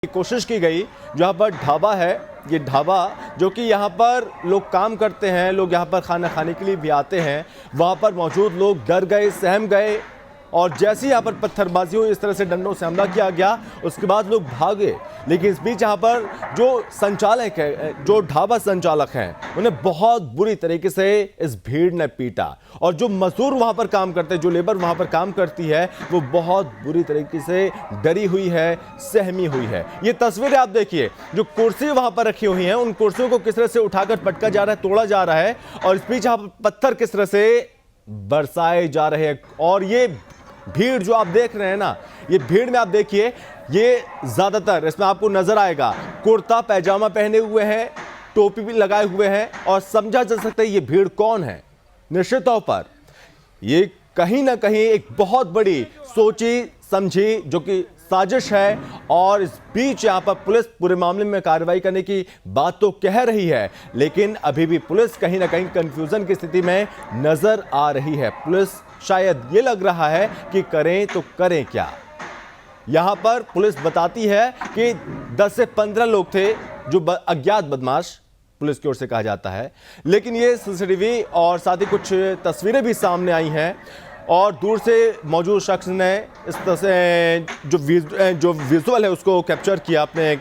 की कोशिश की गई। जहाँ पर ढाबा है, ये ढाबा जो कि यहाँ पर लोग काम करते हैं, लोग यहाँ पर खाना खाने के लिए भी आते हैं, वहाँ पर मौजूद लोग डर गए, सहम गए और जैसे ही यहाँ पर पत्थरबाजी हुई, इस तरह से डंडों से हमला किया गया, उसके बाद लोग भागे। लेकिन इस बीच यहाँ पर जो संचालक है, जो ढाबा संचालक हैं, उन्हें बहुत बुरी तरीके से इस भीड़ ने पीटा और जो मजदूर वहाँ पर काम करते हैं, जो लेबर वहाँ पर काम करती है, वो बहुत बुरी तरीके से डरी हुई है, सहमी हुई है। ये तस्वीरें आप देखिए, जो कुर्सी वहाँ पर रखी हुई हैं, उन कुर्सियों को किस तरह से उठाकर पटका जा रहा है, तोड़ा जा रहा है और इस बीच यहाँ पर पत्थर किस तरह से बरसाए जा रहे हैं। और ये भीड़ जो आप देख रहे हैं ना, ये भीड़ में आप देखिए, ये ज्यादातर इसमें आपको नजर आएगा कुर्ता पैजामा पहने हुए हैं, टोपी भी लगाए हुए हैं और समझा जा सकता है ये भीड़ कौन है। निश्चित तौर पर ये कहीं ना कहीं एक बहुत बड़ी सोची समझी जो कि साजिश है और इस बीच यहां पर पुलिस पूरे मामले में कार्रवाई करने की बात तो कह रही है, लेकिन अभी भी पुलिस कहीं ना कहीं कंफ्यूजन की स्थिति में नजर आ रही है। पुलिस शायद ये लग रहा है कि करें तो करें क्या। यहां पर पुलिस बताती है कि 10 से 15 लोग थे जो अज्ञात बदमाश, पुलिस की ओर से कहा जाता है, लेकिन ये सीसीटीवी और साथ ही कुछ तस्वीरें भी सामने आई हैं और दूर से मौजूद शख्स ने इस तरह से जो विजुअल है उसको कैप्चर किया अपने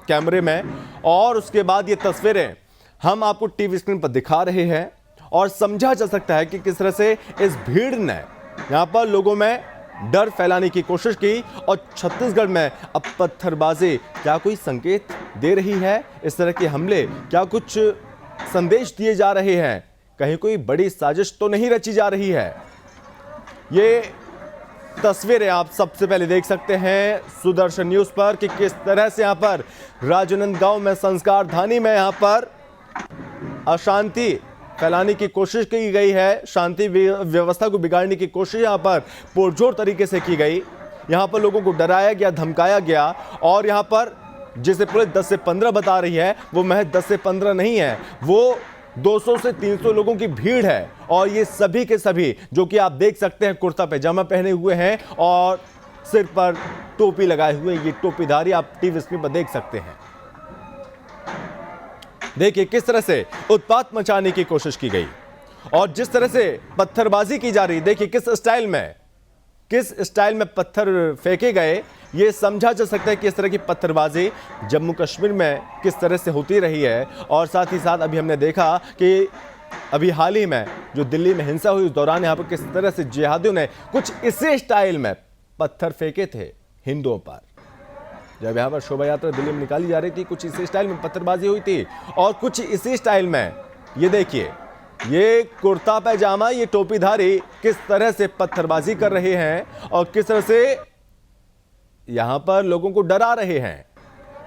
कैमरे में और उसके बाद ये तस्वीरें हम आपको टीवी स्क्रीन पर दिखा रहे हैं और समझा जा सकता है कि किस तरह से इस भीड़ ने यहाँ पर लोगों में डर फैलाने की कोशिश की और छत्तीसगढ़ में अब पत्थरबाजी क्या कोई संकेत दे रही है? इस तरह के हमले क्या कुछ संदेश दिए जा रहे हैं? कहीं कोई बड़ी साजिश तो नहीं रची जा रही है? ये तस्वीरें आप सबसे पहले देख सकते हैं सुदर्शन न्यूज पर कि किस तरह से यहां पर राजनांदगांव में संस्कार धानी में यहां पर अशांति फैलाने की कोशिश की गई है, शांति व्यवस्था को बिगाड़ने की कोशिश यहां पर पुरजोर तरीके से की गई। यहां पर लोगों को डराया गया, धमकाया गया और यहां पर जिसे पुलिस 10 से 15 बता रही है वो महज 10 से 15 नहीं है, वो 200 से 300 लोगों की भीड़ है और ये सभी के सभी जो कि आप देख सकते हैं कुर्ता पैजामा पहने हुए हैं और सिर पर टोपी लगाए हुए, ये टोपीधारी आप टीवी स्क्रीन पर देख सकते हैं। देखिए किस तरह से उत्पात मचाने की कोशिश की गई और जिस तरह से पत्थरबाजी की जा रही, देखिए किस स्टाइल में पत्थर फेंके गए। ये समझा जा सकता है कि इस तरह की पत्थरबाजी जम्मू कश्मीर में किस तरह से होती रही है और साथ ही साथ अभी हमने देखा कि अभी हाल ही में जो दिल्ली में हिंसा हुई उस दौरान यहाँ पर किस तरह से जिहादियों ने कुछ इसी स्टाइल में पत्थर फेंके थे हिंदुओं पर। जब यहाँ पर शोभा यात्रा दिल्ली में निकाली जा रही थी, कुछ इसी स्टाइल में पत्थरबाजी हुई थी और कुछ इसी स्टाइल में ये देखिए, ये कुर्ता पैजामा, ये टोपीधारी किस तरह से पत्थरबाजी कर रहे हैं और किस तरह से यहां पर लोगों को डरा रहे हैं।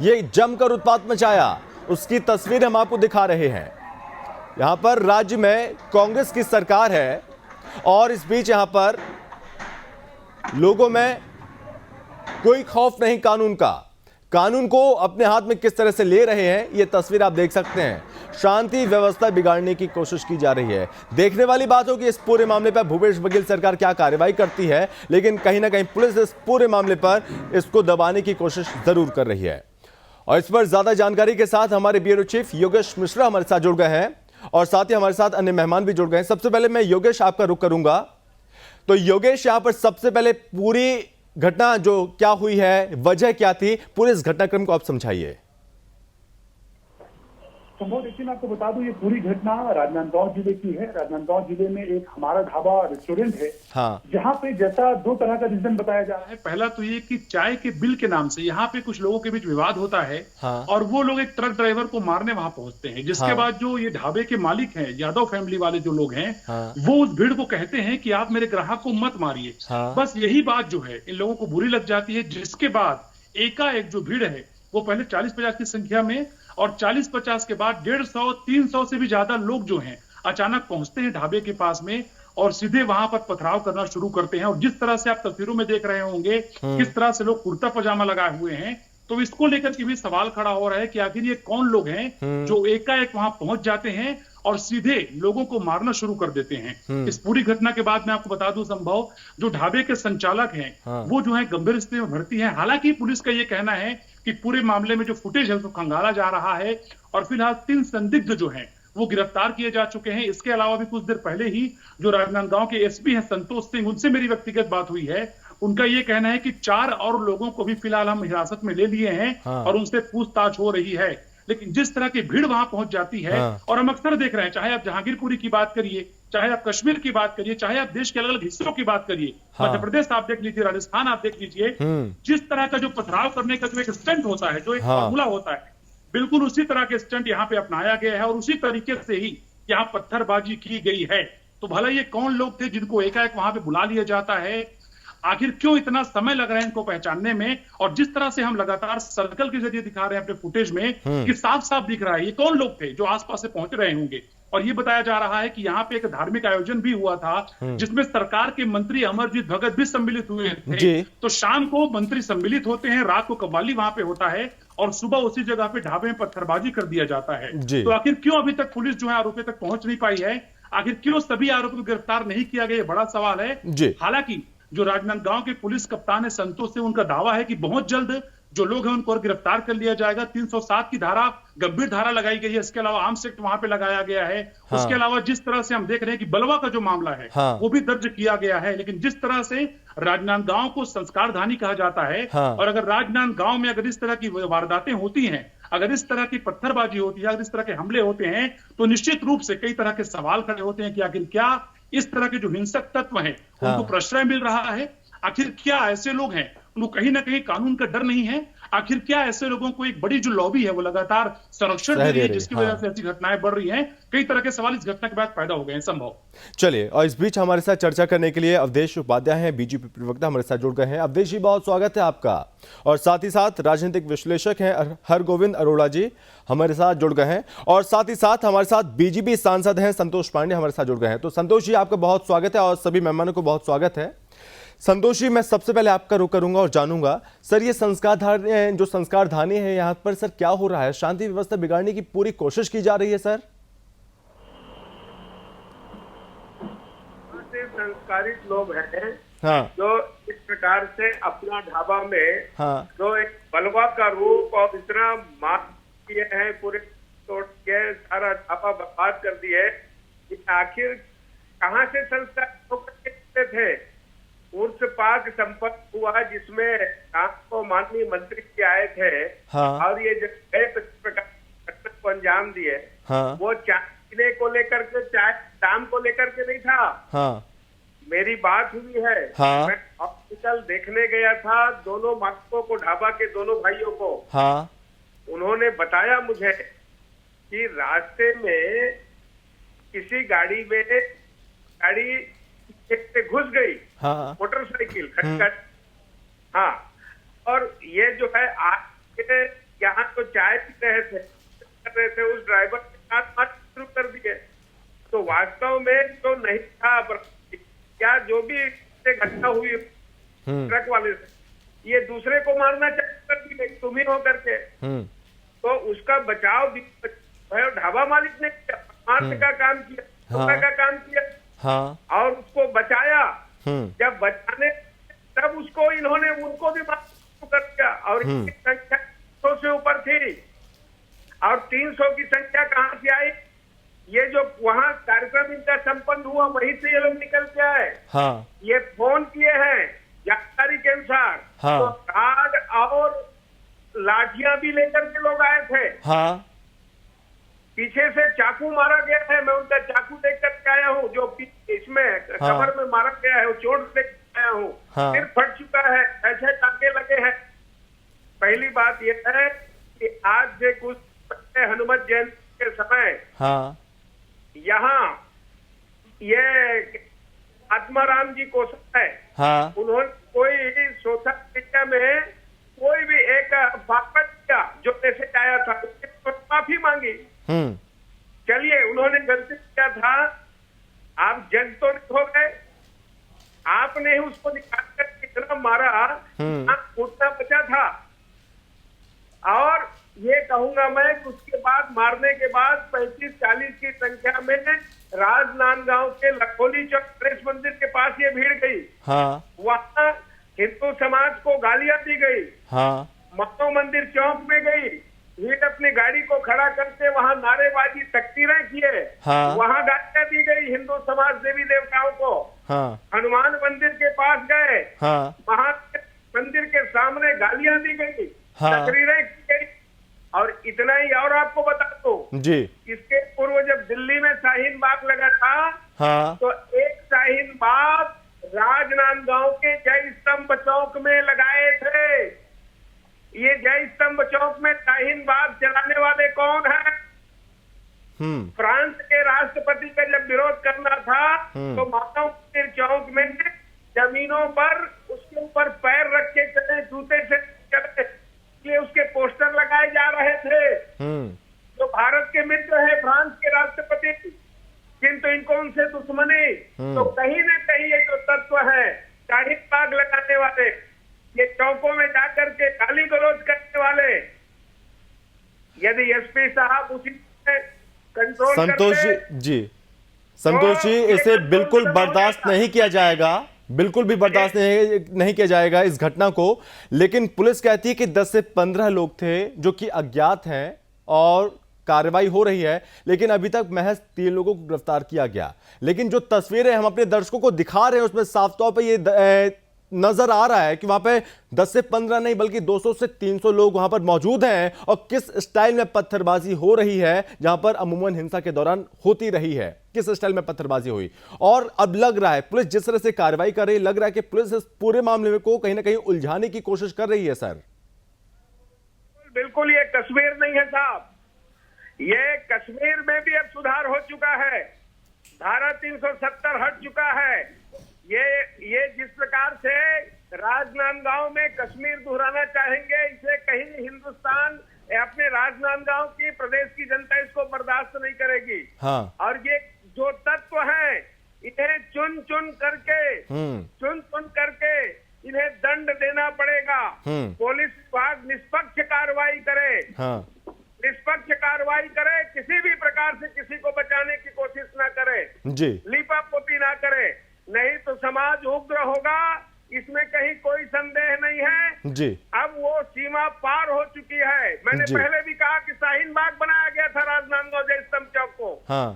ये जमकर उत्पात मचाया, उसकी तस्वीर हम आपको दिखा रहे हैं। यहां पर राज्य में कांग्रेस की सरकार है और इस बीच यहां पर लोगों में कोई खौफ नहीं कानून का, कानून को अपने हाथ में किस तरह से ले रहे हैं ये तस्वीर आप देख सकते हैं। शांति व्यवस्था बिगाड़ने की कोशिश की जा रही है। देखने वाली बात होगी इस पूरे मामले पर भूपेश बघेल सरकार क्या कार्रवाई करती है, लेकिन कहीं ना कहीं पुलिस इस पूरे मामले पर इसको दबाने की कोशिश जरूर कर रही है। और इस पर ज्यादा जानकारी के साथ हमारे ब्यूरो चीफ योगेश मिश्रा हमारे साथ जुड़ गए हैं और साथ ही हमारे साथ अन्य मेहमान भी जुड़ गए हैं। सबसे पहले मैं योगेश आपका रुख करूंगा। तो योगेश, यहां पर सबसे पहले पूरी घटना जो क्या हुई है, वजह क्या थी, पूरे इस घटनाक्रम को आप समझाइए। संभव देखिए, मैं आपको बता दूं ये पूरी घटना राजनांदगांव जिले की है। राजनांदगांव जिले में एक हमारा ढाबा रेस्टोरेंट है, हाँ। जहां पे जैसा दो तरह का रीजन बताया जा रहा है। पहला तो ये कि चाय के बिल के नाम से यहाँ पे कुछ लोगों के बीच विवाद होता है। हाँ। और वो लोग एक ट्रक ड्राइवर को मारने वहां पहुंचते हैं, जिसके हाँ। बाद जो ये ढाबे के मालिक हैं, यादव फैमिली वाले जो लोग हैं, हाँ। वो उस भीड़ को कहते हैं कि आप मेरे ग्राहक को मत मारिए। हाँ। बस यही बात जो है इन लोगों को बुरी लग जाती है, जिसके बाद एकाएक जो भीड़ है वो पहले 40-50 की संख्या में और 40-50 के बाद 150-300 से भी ज्यादा लोग जो हैं अचानक पहुंचते हैं ढाबे के पास में और सीधे वहां पर पथराव करना शुरू करते हैं। और जिस तरह से आप तस्वीरों में देख रहे होंगे किस तरह से लोग कुर्ता पजामा लगाए हुए हैं, तो इसको लेकर के भी सवाल खड़ा हो रहा है कि आखिर ये कौन लोग हैं जो एकाएक वहां पहुंच जाते हैं और सीधे लोगों को मारना शुरू कर देते हैं। इस पूरी घटना के बाद मैं आपको बता दूं संभव, जो ढाबे के संचालक हैं वो जो है गंभीर स्थिति में भर्ती है। हालांकि पुलिस का ये कहना है कि पूरे मामले में जो फुटेज है उसको खंगाला जा रहा है और फिलहाल 3 संदिग्ध जो हैं वो गिरफ्तार किए जा चुके हैं। इसके अलावा भी कुछ देर पहले ही जो राजनांदगांव के एसपी हैं संतोष सिंह, उनसे मेरी व्यक्तिगत बात हुई है। उनका ये कहना है कि 4 और लोगों को भी फिलहाल हम हिरासत में ले लिए हैं और उनसे पूछताछ हो रही है। लेकिन जिस तरह की भीड़ वहां पहुंच जाती है और हम अक्सर देख रहे हैं, चाहे आप जहांगीरपुरी की बात करिए, चाहे आप कश्मीर की बात करिए, चाहे आप देश के अलग अलग हिस्सों की बात करिए, मध्य प्रदेश आप देख लीजिए, राजस्थान आप देख लीजिए, जिस तरह का जो पथराव करने का जो एक स्टंट होता है, जो एक फॉर्मूला होता है, बिल्कुल उसी तरह के स्टंट यहाँ पे अपनाया गया है और उसी तरीके से ही यहाँ पत्थरबाजी की गई है। तो भला ये कौन लोग थे जिनको एकाएक वहां पे बुला लिया जाता है, आखिर क्यों इतना समय लग रहा है इनको पहचानने में, और जिस तरह से हम लगातार सर्कल के जरिए दिखा रहे हैं अपने फुटेज में कि साफ साफ दिख रहा है ये कौन लोग थे जो आसपास से पहुंच रहे होंगे। और ये बताया जा रहा है कि यहाँ पे एक धार्मिक आयोजन भी हुआ था जिसमें सरकार के मंत्री अमरजीत भगत भी सम्मिलित हुए थे। तो शाम को मंत्री सम्मिलित होते हैं, रात को कव्वाली वहां पे होता है और सुबह उसी जगह पे ढाबे में पत्थरबाजी कर दिया जाता है। तो आखिर क्यों अभी तक पुलिस जो है आरोपी तक पहुंच नहीं पाई है, आखिर क्यों सभी आरोपियों को गिरफ्तार नहीं किया गया, बड़ा सवाल है। हालांकि जो राजनांदगांव के पुलिस कप्तान है संतोष सिंह, उनका दावा है कि बहुत जल्द जो लोग हैं उनको गिरफ्तार कर लिया जाएगा। 307 की धारा गंभीर धारा लगाई गई है, इसके अलावा आर्म्स एक्ट वहां पे लगाया गया है। उसके अलावा जिस तरह से हम देख रहे हैं कि बलवा का जो मामला है वो भी दर्ज किया गया है। लेकिन जिस तरह से राजनांदगांव को संस्कार धानी कहा जाता है और अगर राजनांदगांव में अगर इस तरह की वारदातें होती हैं, अगर इस तरह की पत्थरबाजी होती है, अगर इस तरह के हमले होते हैं, तो निश्चित रूप से कई तरह के सवाल खड़े होते हैं कि आखिर क्या इस तरह के जो हिंसक तत्व हैं उनको प्रश्रय मिल रहा है, आखिर क्या ऐसे लोग हैं उनको कहीं ना कहीं कानून का डर नहीं है, आखिर क्या ऐसे लोगों को एक बड़ी जो लॉबी है वो लगातार संरक्षण दे रही है जिसकी वजह से ऐसी घटनाएं बढ़ रही हैं। कई तरह के सवाल इस घटना के बाद पैदा हो गए हैं संभव। चलिए, और इस बीच हमारे साथ चर्चा करने के लिए अवधेश उपाध्याय हैं, बीजेपी प्रवक्ता, हमारे साथ जुड़ गए हैं। अवधेश जी, बहुत स्वागत है आपका। और साथ ही साथ राजनीतिक विश्लेषक हैं हरगोविंद अरोड़ा जी हमारे साथ जुड़ गए हैं और साथ ही साथ हमारे साथ बीजेपी सांसद हैं संतोष पांडे हमारे साथ जुड़ गए हैं। तो संतोष जी, आपका बहुत स्वागत है और सभी मेहमानों को बहुत स्वागत है। संतोष जी, मैं सबसे पहले आपका रुख करूंगा और जानूंगा सर, ये जो संस्कारधानी है यहाँ पर सर क्या हो रहा है? शांति व्यवस्था बिगाड़ने की पूरी कोशिश की जा रही है सर? संस्कारित लोग हैं जो इस प्रकार से अपना ढाबा में जो एक बलवा का रूप और इतना मार किए हैं, पूरे तोड़ के सारा ढाबा बर्बाद कर दिए। आखिर कहाँ से संस्कार होकर थे? उर्स पाक संपन्न हुआ जिसमें को माननीय मंत्री जी आए थे और ये जो प्रकार को अंजाम दिए वो चाय पीने को लेकर के, चाय दाम को लेकर के नहीं था। मेरी बात हुई है, मैं हॉस्पिटल देखने गया था दोनों मालिकों को, ढाबा के दोनों भाइयों को। उन्होंने बताया मुझे कि रास्ते में किसी गाड़ी से घुस गई मोटरसाइकिल खटखट। और ये जो है आज यहाँ तो चाय पी रहे थे उस ड्राइवर के साथ बात शुरू कर दिए। तो वास्तव में तो नहीं था, क्या जो भी घटना हुई ट्रक वाले से, ये दूसरे को मारना चाहते तुम ही हो करके, तो उसका बचाव भी ढाबा मालिक ने किया, मारने का काम किया, का काम किया और उसको बचाया। जब बचाने तब उसको इन्होंने उनको भी मार कर दिया और संख्या 300 से ऊपर थी और 300 की संख्या कहां से आई? ये जो वहां कार्यक्रम इनका संपन्न हुआ वहीं से ये लोग निकल के आए। ये फोन किए हैं जानकारी के अनुसार, तो कार्ड और लाठियां भी लेकर के लोग आए थे। पीछे से चाकू मारा गया है, मैं उनका चाकू देख कर आया हूँ, जो इसमें कमर में मारा गया है, वो चोट देख आया हूँ। सिर फट चुका है, ऐसे टाके लगे हैं। पहली बात यह है कि आज से कुछ हनुमत जयंती के समय यहाँ ये आत्माराम जी कोसत है, उन्होंने कोई सोशल मीडिया में कोई भी एक वाकई किया जो मैसेज आया था, उसकी माफी मांगी। चलिए, उन्होंने गलती किया था, आप जज तो नहीं हो गए, आपने ही उसको निकाल कर इतना मारा, उठना बचा था। और ये कहो कहूंगा मैं कि उसके बाद मारने के बाद 35-40 की संख्या में राजनांदगांव के लखोली चौक गणेश मंदिर के पास ये भीड़ गई। हाँ वहां हिंदू समाज को गालियां दी गई। हाँ मानव मंदिर चौक में गई, भीड़ अपनी गाड़ी को खड़ा करके वहां नारेबाजी तकरीरें किए। हाँ। वहां गालियां दी गई हिंदू समाज देवी देवताओं को। हाँ हनुमान मंदिर के पास गए, हाँ वहां मंदिर के सामने गालियां दी गई, हाँ। तकरीरें की गई। और इतना ही और आपको बता दो जी, इसके पूर्व जब दिल्ली में शाहीन बाग लगा था, हाँ तो एक शाहीन बाग राजनांदगांव के जय स्तंभ चौक में लगाए थे। ये जय स्तंभ चौक में शाहीन बाग चलाने वाले कौन हैं? फ्रांस के राष्ट्रपति का जब विरोध करना था तो मानव मंदिर चौक में जमीनों पर उसके ऊपर पैर रख के चले, जूते से चले, इसलिए उसके पोस्टर लगाए जा रहे थे। जो भारत के मित्र है फ्रांस के राष्ट्रपति, किंतु इनको उनसे दुश्मनी। तो कहीं न कहीं ये जो तत्व है शाहीन बाग लगाने वाले, ये चौकों में जाकर के गाली गलौज करने वाले, यदि एसपी साहब उसी कंट्रोल संतोष जी, संतोष जी, इसे बिल्कुल बर्दाश्त नहीं किया जाएगा, बिल्कुल भी बर्दाश्त नहीं किया जाएगा इस घटना को। लेकिन पुलिस कहती है कि 10 से 15 लोग थे जो कि अज्ञात हैं और कार्रवाई हो रही है, लेकिन अभी तक महज 3 लोगों को गिरफ्तार किया गया। लेकिन जो तस्वीरें हम अपने दर्शकों को दिखा रहे हैं उसमें साफ तौर पर ये नजर आ रहा है कि वहां पे 10 से 15 नहीं बल्कि 200 से 300 लोग वहां पर मौजूद हैं और किस स्टाइल में पत्थरबाजी हो रही है जहां पर अमूमन हिंसा के दौरान होती रही है, किस स्टाइल में पत्थरबाजी हुई। और अब लग रहा है पुलिस जिस तरह से कार्रवाई कर रही है, लग रहा है कि पुलिस इस पूरे मामले को कहीं ना कहीं उलझाने की कोशिश कर रही है। सर बिल्कुल ये कश्मीर नहीं है साहब, ये कश्मीर में भी अब सुधार हो चुका है, धारा 370 हट चुका है। ये जिस प्रकार से राजनांदगांव में कश्मीर दोहराना चाहेंगे, इसे कहीं हिंदुस्तान अपने राजनांदगांव की प्रदेश की जनता इसको बर्दाश्त नहीं करेगी। हाँ। और ये जो तत्व हैं इन्हें चुन चुन करके इन्हें दंड देना पड़ेगा। पुलिस विभाग निष्पक्ष कार्रवाई करे। हाँ। निष्पक्ष कार्रवाई करे, किसी भी प्रकार से किसी को बचाने की कोशिश ना करे, जी, लीपापोती ना करे, नहीं तो समाज उग्र होगा, इसमें कहीं कोई संदेह नहीं है। जी। अब वो सीमा पार हो चुकी है। मैंने पहले भी कहा कि शाहीन बाग बनाया गया था राजनांदगांव जय स्तंभ चौक को। हाँ।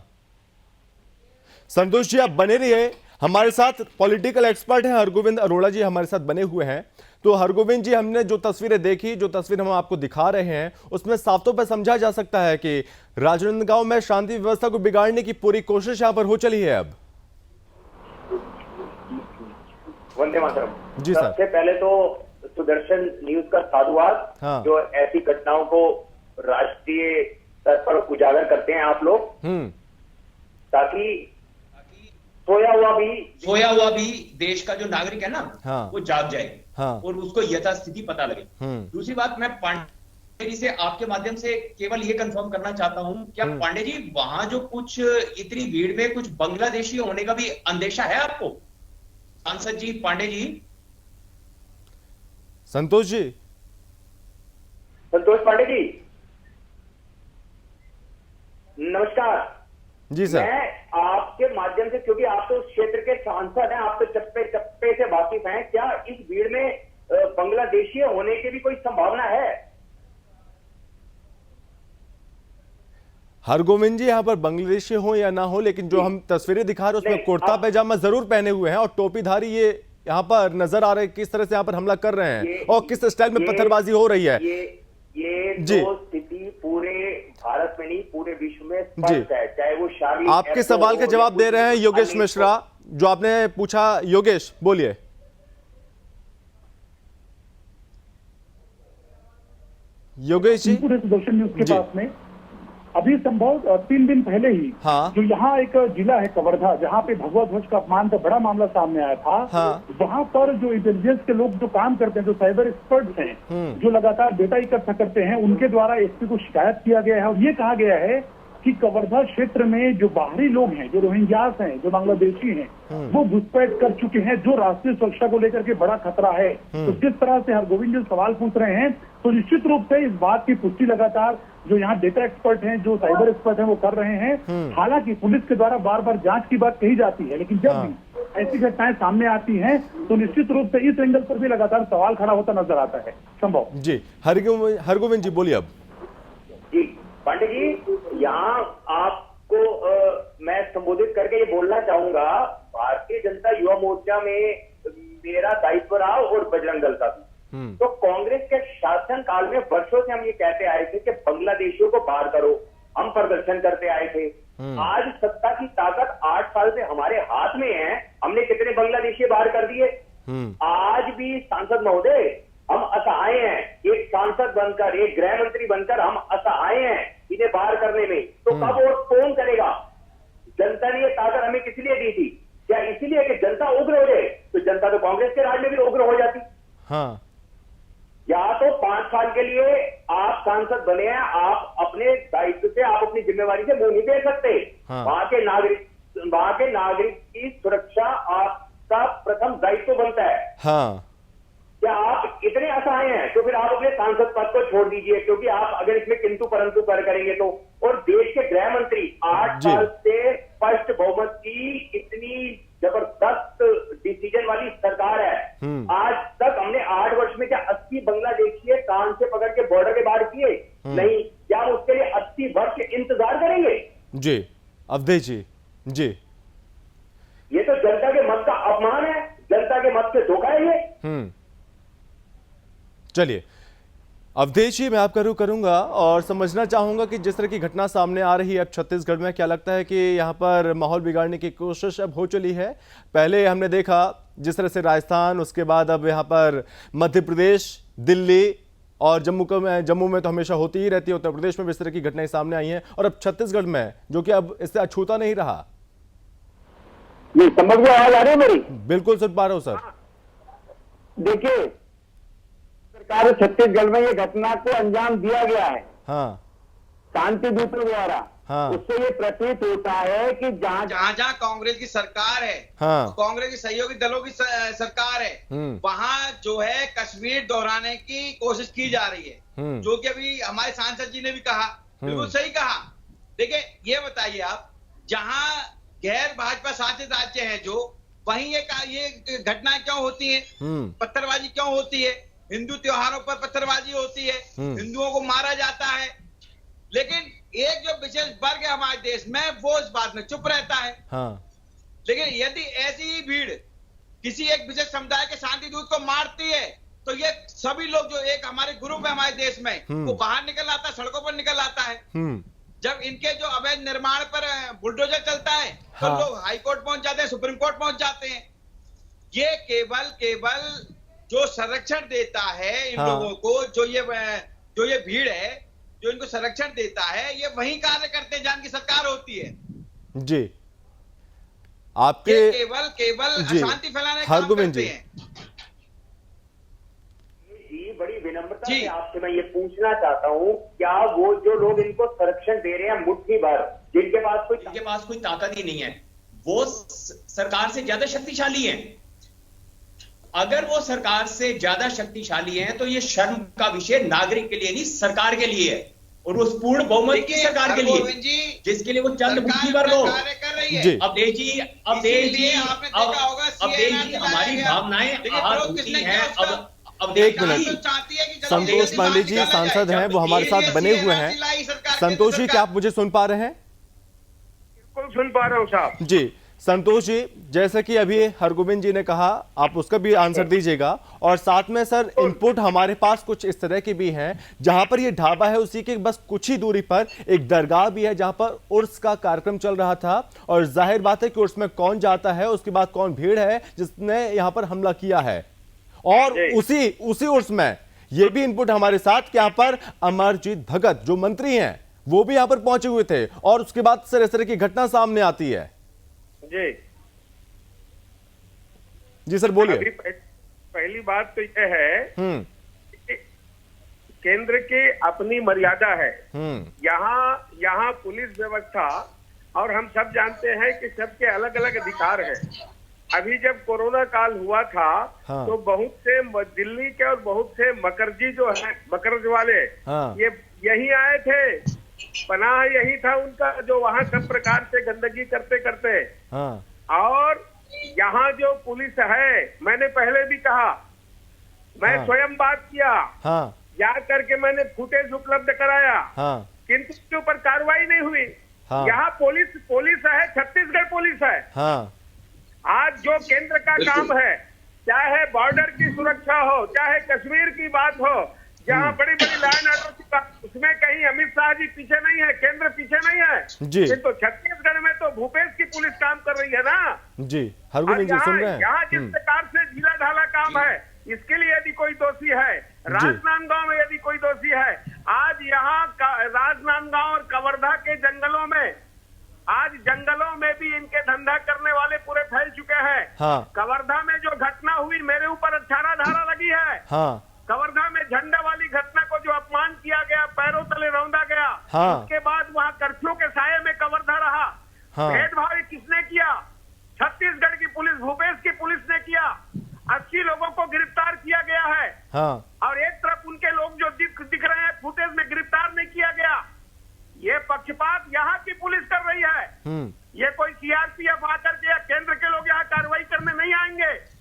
संतोष जी आप बने रहिए हमारे साथ, पॉलिटिकल एक्सपर्ट हैं हरगोविंद अरोड़ा जी हमारे साथ बने हुए हैं। तो हरगोविंद जी, हमने जो तस्वीरें देखी, जो तस्वीर हम आपको दिखा रहे हैं, उसमें साफ तौर पर समझा जा सकता है कि राजनांदगांव में शांति व्यवस्था को बिगाड़ने की पूरी कोशिश यहां पर हो चली है। अब वंदे मातरम जी सर। सबसे पहले तो सुदर्शन न्यूज का साधुवाद। हाँ। जो ऐसी घटनाओं को राष्ट्रीय स्तर पर उजागर करते हैं आप लोग, ताकि सोया हुआ भी देश का जो नागरिक है ना, हाँ, वो जाग जाए, हाँ, और उसको यथास्थिति पता लगे। दूसरी बात, मैं पांडे जी से आपके माध्यम से केवल ये कंफर्म करना चाहता हूं, क्या पांडे जी वहां जो कुछ इतनी भीड़ में कुछ बांग्लादेशी होने का भी अंदेशा है आपको? सांसद जी, पांडे जी, संतोष जी, संतोष पांडे जी, नमस्कार जी सर। मैं आपके माध्यम से, क्योंकि आप तो उस क्षेत्र के सांसद हैं, आप तो चप्पे चप्पे से वाकिफ हैं, क्या इस भीड़ में बांग्लादेशी होने की भी कोई संभावना है? हरगोविंद जी, यहाँ पर बांग्लादेशी हो या ना हो, लेकिन जो हम तस्वीरें दिखा रहे हैं उसमें कुर्ता पैजामा जरूर पहने हुए हैं और टोपीधारी ये यहाँ पर नजर आ रहे हैं, किस तरह से यहाँ पर हमला कर रहे हैं और किस स्टाइल में पत्थरबाजी हो रही है। ये तो स्थिति पूरे भारत में नहीं, पूरे विश्व में स्पष्ट है, चाहे वो शादी। आपके सवाल का जवाब दे रहे हैं योगेश मिश्रा, जो आपने पूछा। योगेश बोलिए। योगेश जी, पूरे सुदर्शन न्यूज के पास में अभी संभव 3 दिन पहले ही, हाँ, जो यहाँ एक जिला है कवर्धा, जहाँ पे भगवा ध्वज का अपमान का बड़ा मामला सामने आया था, हाँ, वहाँ पर जो इंटेलिजेंस के लोग जो काम करते हैं, जो साइबर एक्सपर्ट्स हैं, जो लगातार डेटा इकट्ठा करते हैं, उनके द्वारा एसपी को शिकायत किया गया है और ये कहा गया है कि कवर्धा क्षेत्र में जो बाहरी लोग हैं, जो रोहिंग्यास हैं, जो बांग्लादेशी हैं, वो घुसपैठ कर चुके हैं, जो राष्ट्रीय सुरक्षा को लेकर के बड़ा खतरा है। तो जिस तरह से हरगोविंद जी सवाल पूछ रहे हैं, तो निश्चित रूप से इस बात की पुष्टि लगातार जो यहाँ डेटा एक्सपर्ट हैं, जो साइबर एक्सपर्ट हैं, वो कर रहे हैं। हालांकि पुलिस के द्वारा बार बार जांच की बात कही जाती है, लेकिन जब भी ऐसी घटनाएं सामने आती हैं तो निश्चित रूप से इस एंगल पर भी लगातार सवाल खड़ा होता नजर आता है। संभव जी। हरगोविंद जी बोलिए अब। जी पांडे जी, यहाँ आपको मैं संबोधित करके ये बोलना चाहूंगा, भारतीय जनता युवा मोर्चा में मेरा दायित्व रहा और बजरंग दल का भी। तो कांग्रेस के शासन काल में वर्षों से हम ये कहते आए थे कि बांग्लादेशियों को बाहर करो, हम प्रदर्शन करते आए थे। आज सत्ता की ताकत 8 साल से हमारे हाथ में है, हमने कितने बांग्लादेशी बाहर कर दिए। आज भी सांसद महोदय हम असहाय हैं, एक सांसद बनकर, एक गृह मंत्री बनकर हम असहाय हैं इन्हें बाहर करने में। तो कब और कौन करेगा? जनता ने ये ताकत हमें किस लिए दी थी? क्या इसीलिए कि जनता उग्र हो जाए? तो जनता तो कांग्रेस के राज में भी उग्र हो जाती। हाँ, या तो 5 साल के लिए आप सांसद बने हैं, आप अपने दायित्व से, आप अपनी जिम्मेवारी से मुंह नहीं दे सकते। हाँ। वहां के नागरिक की सुरक्षा आपका प्रथम दायित्व बनता है। हाँ। क्या आप इतने असहाय हैं तो फिर आप अपने सांसद पद को छोड़ दीजिए, क्योंकि आप अगर इसमें किंतु परंतु करेंगे तो। और देश के गृह मंत्री 8 साल से स्पष्ट बहुमत की इतनी जबरदस्त डिसीजन वाली सरकार है। आज तक हमने 8 वर्ष में क्या 80 बांग्लादेशी कान से पकड़ के बॉर्डर के बाहर किए? नहीं। क्या हम उसके लिए 80 वर्ष इंतजार करेंगे? जी अवधेश जी। जी, ये तो जनता के मत का अपमान है, जनता के मत से धोखा है ये। चलिए अवधेश जी, मैं आपका रुख करूंगा और समझना चाहूंगा कि जिस तरह की घटना सामने आ रही है अब छत्तीसगढ़ में, क्या लगता है कि यहाँ पर माहौल बिगाड़ने की कोशिश अब हो चली है? पहले हमने देखा जिस तरह से राजस्थान, उसके बाद अब यहाँ पर मध्य प्रदेश, दिल्ली और जम्मू में तो हमेशा होती ही रहती है, उत्तर प्रदेश में भी इस तरह की घटनाएं सामने आई हैं, और अब छत्तीसगढ़ में, जो कि अब इससे अछूता नहीं रहा। ये समझ में आवाज आ रही है मेरी? बिल्कुल सुन पा रहा हूं सर। देखिए, सरकार छत्तीसगढ़ में ये घटना को अंजाम दिया गया है। हाँ। शांति दूतों द्वारा। हाँ। उससे ये प्रतीत होता है कि जहां जहां कांग्रेस की सरकार है, हाँ। कांग्रेस की सहयोगी दलों की सरकार है, वहां जो है कश्मीर दोहराने की कोशिश की जा रही है, जो कि अभी हमारे सांसद जी ने भी कहा, बिल्कुल सही कहा। देखिए, ये बताइए आप, जहां गैर भाजपा शासित राज्य हैं जो, वहीं ये घटनाएं क्यों होती हैं? पत्थरबाजी क्यों होती है? हिंदू त्योहारों पर पत्थरबाजी होती है, हिंदुओं को मारा जाता है, लेकिन एक जो विशेष वर्ग है हमारे देश में, वो इस बात में चुप रहता है। हाँ। लेकिन यदि ऐसी ही भीड़ किसी एक विशेष समुदाय के शांति दूत को मारती है, तो ये सभी लोग जो एक हमारे ग्रुप है हमारे देश में, वो बाहर निकल आता है, सड़कों पर निकल आता है। जब इनके जो अवैध निर्माण पर बुलडोजर चलता है, तो लोग हाई कोर्ट पहुंच जाते हैं, सुप्रीम कोर्ट पहुंच जाते हैं। ये केवल जो संरक्षण देता है इन लोगों को, जो ये भीड़ है, जो इनको संरक्षण देता है, ये वही कार्य करते हैं जहां की सरकार होती है। जी, आपके ये केवल अशांति फैलाने का काम करते हैं। जी, बड़ी विनम्रता से आपसे मैं ये पूछना चाहता हूँ, क्या वो जो लोग इनको संरक्षण दे रहे हैं मुट्ठी भर, जिनके पास कोई ताकत ही नहीं है, वो सरकार से ज्यादा शक्तिशाली हैं। अगर वो सरकार से ज्यादा शक्तिशाली हैं, तो ये शर्म का विषय नागरिक के लिए नहीं, सरकार के लिए है, और उस पूर्ण बहुमत की सरकार के लिए, जिसके लिए वो चंद मुट्ठी भर लोग। अवधेश जी, हमारी भावनाएं आहत हैं। अब एक मिनट, संतोष पांडे जी सांसद हैं, वो हमारे साथ बने हुए हैं। संतोष जी, क्या आप मुझे सुन पा रहे हैं? बिल्कुल सुन पा रहा हूँ साहब जी। संतोष जी, जैसे कि अभी हरगोविंद जी ने कहा, आप उसका भी आंसर दीजिएगा, और साथ में सर इनपुट हमारे पास कुछ इस तरह के भी हैं, जहां पर ये ढाबा है उसी के बस कुछ ही दूरी पर एक दरगाह भी है, जहां पर उर्स का कार्यक्रम चल रहा था, और जाहिर बात है कि उर्स में कौन जाता है, उसके बाद कौन भीड़ है जिसने यहां पर हमला किया है। और उसी उर्स में ये भी इनपुट हमारे साथ कि यहाँ पर अमरजीत भगत जो मंत्री हैं वो भी यहाँ पर पहुंचे हुए थे, और उसके बाद सर इस तरह की घटना सामने आती है। जी सर बोलिए। पहली बात तो यह है कि केंद्र की अपनी मर्यादा है। यहाँ पुलिस व्यवस्था, और हम सब जानते हैं कि सबके अलग अलग अधिकार हैं। अभी जब कोरोना काल हुआ था तो बहुत से दिल्ली के और बहुत से मकरजी जो है, मकरज वाले, ये यही आए थे, पनाह यही था उनका, जो वहाँ सब प्रकार से गंदगी करते करते। और यहाँ जो पुलिस है, मैंने पहले भी कहा, मैं स्वयं बात किया, जा करके मैंने फुटेज उपलब्ध कराया, किंतु उसके ऊपर कार्रवाई नहीं हुई। यहाँ पुलिस है, छत्तीसगढ़ पुलिस है। आज जो केंद्र का काम है, चाहे बॉर्डर की सुरक्षा हो, चाहे कश्मीर की बात हो, जहाँ बड़ी बड़ी लाइन ऑर्डर की बात, उसमें कहीं अमित शाह जी पीछे नहीं है, केंद्र पीछे नहीं है। तो छत्तीसगढ़ में तो भूपेश की पुलिस काम कर रही है ना जी। हरगोविंद जी सुन रहे हैं। यहाँ जिस प्रकार से ढीला ढाला काम है, इसके लिए यदि कोई दोषी है, राजनांदगांव में यदि कोई दोषी है, आज यहाँ राजनांदगांव और कवर्धा के जंगलों में, आज जंगलों में भी इनके धंधा करने वाले पूरे फैल चुके हैं। कवर्धा में जो घटना हुई, मेरे ऊपर 18 धारा लगी है। कवर्धा में झंडा वाली घटना को जो अपमान किया गया, पैरों तले रौंदा गया, उसके बाद वहाँ कर्फ्यू के साये में कवर्धा रहा। भेदभाव किसने किया? छत्तीसगढ़ की पुलिस, भूपेश की पुलिस ने किया। 80 लोगों को गिरफ्तार किया गया है। और एक तरफ उनके लोग जो दिख रहे हैं फुटेज में, गिरफ्तार नहीं किया गया। ये पक्षपात यहाँ की पुलिस कर रही है। ये कोई सीआरपीएफ आकर के या केंद्र के लोग यहाँ कार्रवाई करने नहीं आएंगे।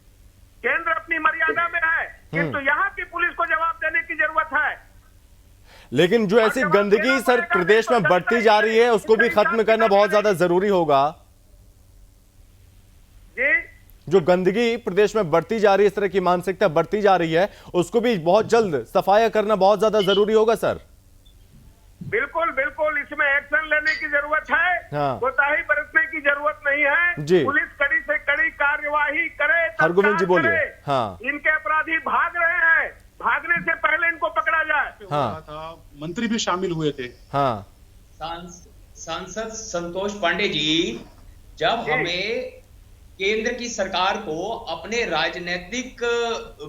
केंद्र अपनी मर्यादा में है, किंतु यहाँ की पुलिस को जवाब देने की जरूरत है। लेकिन जो ऐसी गंदगी सर प्रदेश में बढ़ती जा रही है, उसको भी खत्म करना बहुत ज्यादा जरूरी होगा जी। जो गंदगी प्रदेश में बढ़ती जा रही है, इस तरह की मानसिकता बढ़ती जा रही है, उसको भी बहुत जल्द सफाया करना बहुत ज्यादा जरूरी होगा सर। बिल्कुल बिल्कुल, इसमें एक्शन लेने की जरूरत है। कोताही बरतने की जरूरत नहीं है जी। पुलिस कड़ी से कड़ी कार्यवाही करे। हरगोविंद जी बोलिए। इनके अपराधी भाग रहे हैं, भागने से पहले इनको पकड़ा जाए। मंत्री भी शामिल हुए थे। सांसद संतोष पांडे जी, जब हमें केंद्र की सरकार को अपने राजनीतिक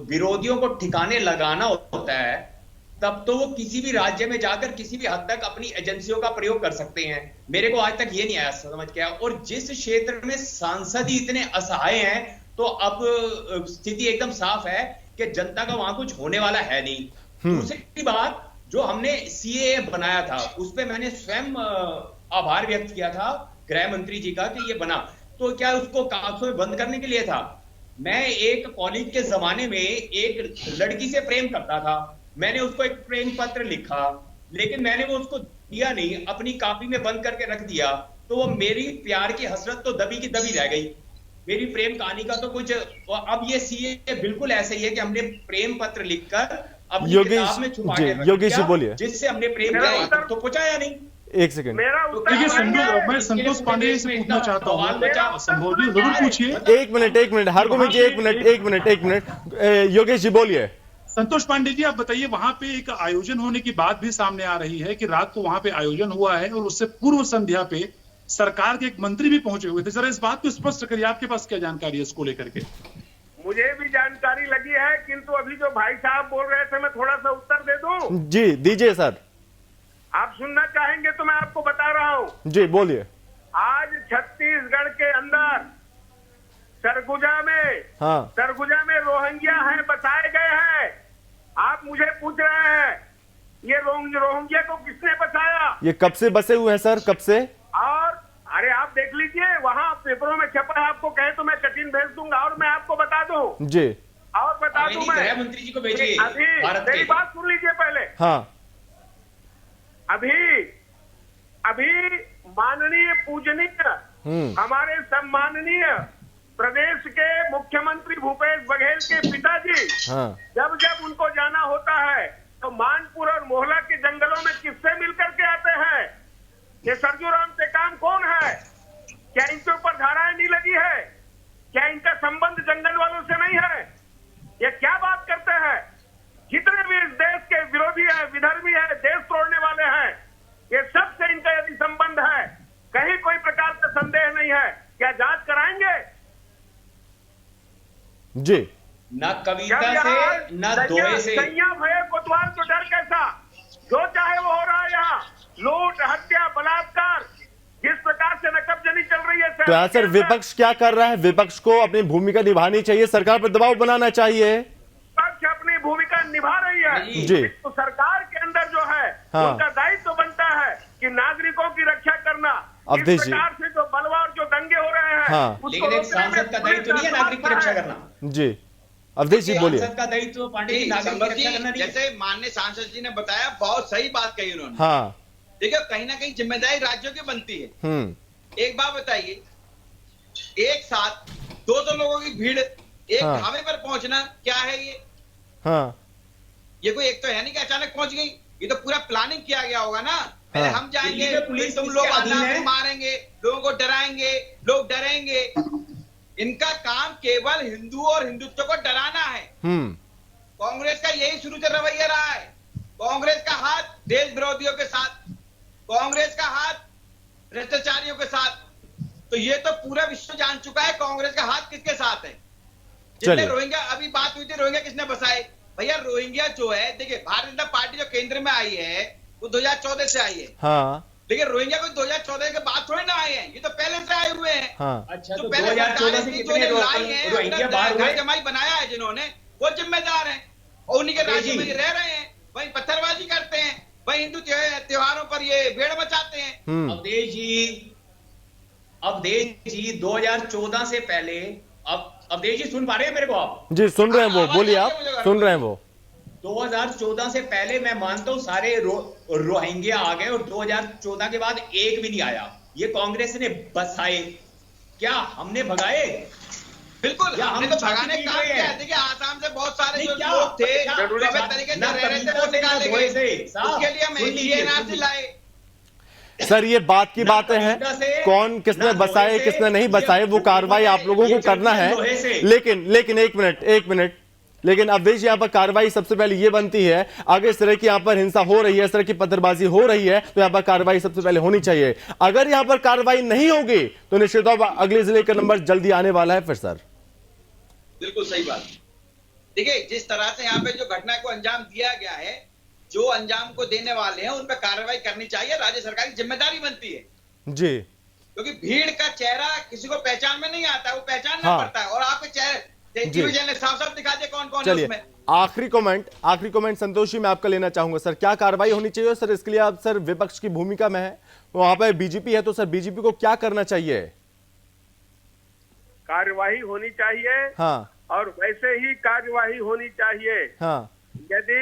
विरोधियों को ठिकाने लगाना होता है, तब तो वो किसी भी राज्य में जाकर किसी भी हद तक अपनी एजेंसियों का प्रयोग कर सकते हैं। मेरे को आज तक ये नहीं आया समझ के। और जिस क्षेत्र में सांसद ही इतने असहाय हैं, तो अब स्थिति एकदम साफ है कि जनता का वहां कुछ होने वाला है नहीं। दूसरी बात, जो हमने सीएए बनाया था, उस पर मैंने स्वयं आभार व्यक्त किया था गृह मंत्री जी का कि ये बना, तो क्या उसको कागजों में बंद करने के लिए था? मैं एक कॉलेज के जमाने में एक लड़की से प्रेम करता था, मैंने उसको एक प्रेम पत्र लिखा, लेकिन मैंने वो उसको दिया नहीं, अपनी कॉपी में बंद करके रख दिया। तो वो मेरी प्यार की हसरत तो दबी की दबी रह गई, मेरी प्रेम कहानी का तो कुछ। अब ये सीए बिल्कुल ऐसे ही है कि हमने प्रेम पत्र लिखकर अपनी किताब में छुपा के रख दिया, बोलिए, जिससे हमने प्रेम किया तो पहुंचाया नहीं। एक सेकंड, मैं संतोष पांडे से पूछना चाहता हूँ, संभव जी जरूर पूछिए। एक मिनट हरगोविंद जी, एक मिनट योगेश जी बोलिए। संतोष पांडे जी, आप बताइए, वहां पे एक आयोजन होने की बात भी सामने आ रही है कि रात को वहां पे आयोजन हुआ है और उससे पूर्व संध्या पे सरकार के एक मंत्री भी पहुंचे हुए थे। जरा इस बात को स्पष्ट करिए, आपके पास क्या जानकारी है इसको लेकर के? मुझे भी जानकारी लगी है, किंतु अभी जो भाई साहब बोल रहे थे, मैं थोड़ा सा उत्तर दे दूं? जी दीजिए सर। आप सुनना चाहेंगे तो मैं आपको बता रहा हूं। जी बोलिए। आज छत्तीसगढ़ के अंदर सरगुजा में रोहिंग्या हैं, बसाए गए हैं। आप मुझे पूछ रहे हैं ये रोहिंग्या को किसने बसाया? ये कब से बसे हुए हैं सर, कब से? और अरे आप देख लीजिए, वहाँ पेपरों में छपा है, आपको कहे तो मैं कटिंग भेज दूंगा और मैं आपको बता दूं जी, और बता दूं मैं। गृह मंत्री जी को भेजिए। अभी मेरी बात सुन लीजिए पहले। अभी माननीय पूजनीय हमारे सम्माननीय प्रदेश के मुख्यमंत्री भूपेश बघेल के पिताजी जब उनको जाना होता है तो मानपुर और मोहला के जंगलों में किससे मिलकर के आते हैं? ये सरजू राम से काम कौन है? क्या इनके ऊपर धाराएं नहीं लगी है? क्या इनका संबंध जंगल वालों से नहीं है? ये क्या बात करते हैं? जितने भी इस देश के विरोधी है, विधर्मी है, देश तोड़ने वाले हैं, ये सबसे इनका यदि संबंध है, कहीं कोई प्रकार का संदेह नहीं है, क्या जांच कराएंगे? जी, ना कविता से ना दोहे से। संयम है कोतवाल तो डर कैसा, जो चाहे वो हो रहा है यहाँ, लूट हत्या बलात्कार, जिस प्रकार से नकबजनी चल रही है। तो यहाँ सर विपक्ष क्या कर रहा है? विपक्ष को अपनी भूमिका निभानी चाहिए, सरकार पर दबाव बनाना चाहिए। विपक्ष अपनी भूमिका निभा रही है जी। तो सरकार के अंदर जो है उनका दायित्व बनता है कि नागरिकों की रक्षा करना। अवधेश इस प्रकार से जो बलवा और जो दंगे हो रहे हैं लेकिन एक सांसद का दायित्व नहीं है नागरिक की रक्षा करना। जी अवधेश जी बोलिए। सांसद का दायित्व पांडे जी नागरिक की रक्षा करना नहीं है। जैसे माननीय सांसद जी ने बताया, बहुत सही बात कही उन्होंने। हाँ देखिए कहीं ना कहीं जिम्मेदारी राज्यों की बनती है। एक बात बताइए, एक साथ 200 लोगों की भीड़ एक ढाबे पर पहुंचना क्या है ये? ये कोई एक तो है नहीं कि अचानक पहुंच गई, ये तो पूरा प्लानिंग किया गया होगा ना। पहले हम जाएंगे, पुलिस तुम लोग मारेंगे, लोगों को डराएंगे, लोग डरेंगे। इनका काम केवल हिंदू और हिंदुत्व को डराना है। कांग्रेस का यही शुरू से रवैया रहा है। कांग्रेस का हाथ देश विरोधियों के साथ, कांग्रेस का हाथ भ्रष्टाचारियों के साथ। तो ये तो पूरा विश्व जान चुका है कांग्रेस का हाथ किसके साथ है। जिसने रोहिंग्या, अभी बात हुई थी रोहिंग्या किसने बसाए? भैया रोहिंग्या जो है, देखिए भारतीय जनता पार्टी जो केंद्र में आई है वो 2014 से आई है। लेकिन रोहिंग्या कोई 2014 के बाद थोड़े ना आए हैं, ये तो पहले से आए हुए हैं। अच्छा, तो पहले 2014 से कितने रोहिंग्या बाहर हुए? जमाई बनाया है जिन्होंने, वो जिम्मेदार हैं और उन्हीं के राज्य में रह रहे हैं। वहीं पत्थरबाजी करते हैं, वहीं हिंदू त्योहारों पर ये भीड़ मचाते हैं। अवधेश जी 2014 से पहले, अब अवधेश जी सुन पा रहे हैं मेरे को आप? जी सुन रहे हैं वो, बोलिए आप सुन रहे हैं वो। 2014 से पहले मैं मानता हूं सारे रोहिंग्या आ गए और 2014 के बाद एक भी नहीं आया। ये कांग्रेस ने बसाए, क्या हमने भगाए? बिल्कुल, हमने तो भगाने का काम किया है। देखिए आसाम से बहुत सारे जो लोग थे तरीके से रह रहे थे वो निकाले गए, उसके लिए हम एनआरसी लाए। सर ये बात की बातें हैं, कौन किसने बसाए किसने नहीं बसाए वो कार्रवाई आप लोगों को करना है। लेकिन एक मिनट लेकिन अवधेश यहाँ पर कार्रवाई सबसे पहले ये बनती है, अगर इस तरह की यहाँ पर हिंसा हो रही है, इस तरह की पत्थरबाजी हो रही है तो यहाँ पर कार्रवाई सबसे पहले होनी चाहिए। अगर यहाँ पर कार्रवाई नहीं होगी तो निश्चित तौर पर अगले जिले का नंबर जल्दी आने वाला है। फिर सर बिल्कुल सही बात। देखिए जिस तरह से यहाँ पे जो घटना को अंजाम दिया गया है, जो अंजाम को देने वाले हैं उन पर कार्रवाई करनी चाहिए, राज्य सरकार की जिम्मेदारी बनती है जी। क्योंकि भीड़ का चेहरा किसी को पहचान में नहीं आता, वो पहचानना पड़ता है। और आपके चेहरे टीवी ने साफ दिखा दिया कौन कौन है उसमें। आखिरी कमेंट संतोष जी मैं आपका लेना चाहूंगा सर, क्या कार्रवाई होनी चाहिए सर? इसके लिए आप सर विपक्ष की भूमिका में है, वहां पर बीजेपी है, तो सर बीजेपी को क्या करना चाहिए? कार्यवाही होनी चाहिए और वैसे ही कार्यवाही होनी चाहिए। यदि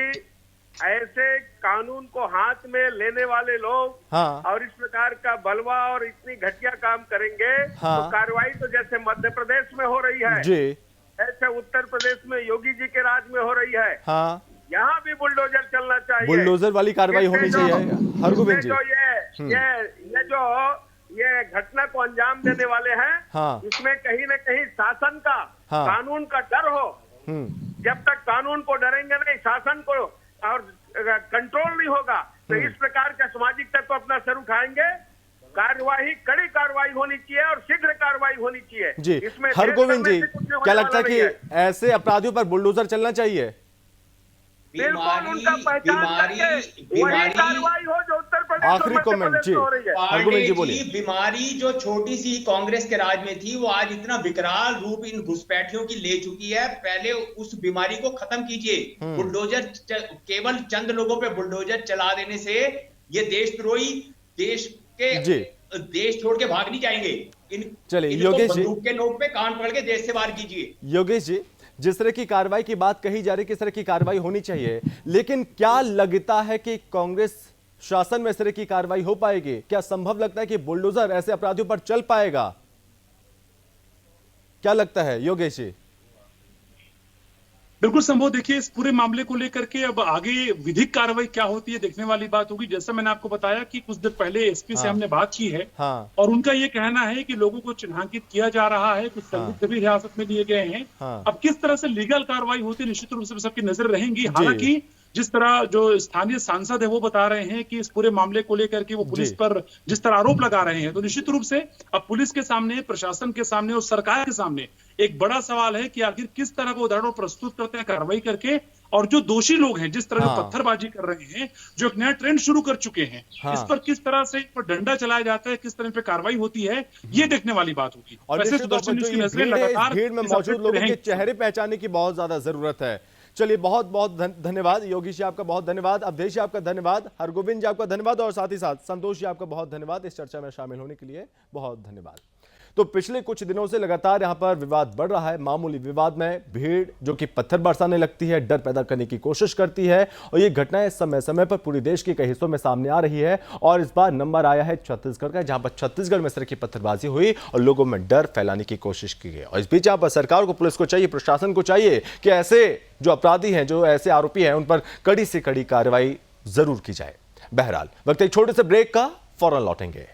ऐसे कानून को हाथ में लेने वाले लोग और इस प्रकार का बलवा और इतनी घटिया काम करेंगे तो कार्रवाई तो जैसे मध्य प्रदेश में हो रही है जी, ऐसे उत्तर प्रदेश में योगी जी के राज में हो रही है। यहाँ भी बुलडोजर चलना चाहिए, बुलडोजर वाली कार्रवाई होनी चाहिए। हरगोविंद जी ये घटना को अंजाम देने वाले हैं, इसमें कहीं न कहीं शासन का कानून का डर हो। जब तक कानून को डरेंगे नहीं, शासन को और कंट्रोल नहीं होगा तो इस प्रकार का सामाजिक तत्व अपना सर उठाएंगे। कार्यवाही, कड़ी कार्रवाई होनी चाहिए और शीघ्र कार्रवाई होनी चाहिए जी। इसमें हरगोविंद जी क्या लगता है कि ऐसे अपराधियों पर बुलडोजर चलना चाहिए? बिल्कुल, उनका पहचान करके वही कार्रवाई हो जो उत्तर प्रदेश आखिरी कमेंट जी, हरगोविंद जी बोलिए। बीमारी जो छोटी सी कांग्रेस के राज में थी वो आज इतना विकराल रूप इन घुसपैठियों की ले चुकी है। पहले उस बीमारी को खत्म कीजिए। बुलडोजर, केवल चंद लोगों पे बुलडोजर चला देने से ये देशद्रोही देश छोड़ के भाग नहीं जाएंगे। चलिए योगेश जी, बंदूक के नोक पे कान पकड़ के देश से बाहर कीजिए। योगेश जी जिस तरह की कार्रवाई की बात कही जा रही है, किस तरह की कार्रवाई होनी चाहिए, लेकिन क्या लगता है कि कांग्रेस शासन में इस तरह की कार्रवाई हो पाएगी? क्या संभव लगता है कि बुलडोजर ऐसे अपराधियों पर चल पाएगा? क्या लगता है योगेश जी? बिल्कुल संभव। देखिए इस पूरे मामले को लेकर के अब आगे विधिक कार्रवाई क्या होती है देखने वाली बात होगी। जैसा मैंने आपको बताया कि कुछ देर पहले एसपी से हमने बात की है और उनका ये कहना है कि लोगों को चिन्हांकित किया जा रहा है, कुछ संदिग्ध भी हिरासत में लिए गए हैं। अब किस तरह से लीगल कार्रवाई होती है निश्चित रूप से सबकी नजर रहेंगी। हालांकि जिस तरह जो स्थानीय सांसद है वो बता रहे हैं कि इस पूरे मामले को लेकर के वो पुलिस पर जिस तरह आरोप लगा रहे हैं, तो निश्चित रूप से अब पुलिस के सामने, प्रशासन के सामने और सरकार के सामने एक बड़ा सवाल है कि आखिर किस तरह का उदाहरण प्रस्तुत करते हैं कार्रवाई करके, और जो दोषी लोग हैं, जिस तरह पत्थरबाजी कर रहे हैं, जो एक नया ट्रेंड शुरू कर चुके हैं, इस पर किस तरह से इन पर डंडा चलाया जाता है, किस तरह पे कार्रवाई होती है, ये देखने वाली बात होगी। और सुदर्शन न्यूज़ की नजरें लगातार भीड़ में मौजूद लोगों के चेहरे पहचानने की बहुत ज्यादा जरूरत है। चलिए, बहुत बहुत धन्यवाद योगी जी, आपका बहुत धन्यवाद, अवधेश जी आपका धन्यवाद, हरगोविंद जी आपका धन्यवाद, और साथ ही साथ संतोष जी आपका बहुत धन्यवाद इस चर्चा में शामिल होने के लिए, बहुत धन्यवाद। तो पिछले कुछ दिनों से लगातार यहां पर विवाद बढ़ रहा है। मामूली विवाद में भीड़ जो कि पत्थर बरसाने लगती है, डर पैदा करने की कोशिश करती है, और ये घटनाएं समय समय पर पूरे देश के कई हिस्सों में सामने आ रही है। और इस बार नंबर आया है छत्तीसगढ़ का, जहां पर छत्तीसगढ़ में इस तरह की पत्थरबाजी हुई और लोगों में डर फैलाने की कोशिश की गई। और इस बीच यहां पर सरकार को, पुलिस को चाहिए, प्रशासन को चाहिए कि ऐसे जो अपराधी हैं, जो ऐसे आरोपी हैं, उन पर कड़ी से कड़ी कार्रवाई जरूर की जाए। बहरहाल वक्त एक छोटे से ब्रेक का, फौरन लौटेंगे।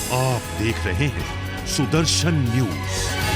आप देख रहे हैं सुदर्शन न्यूज।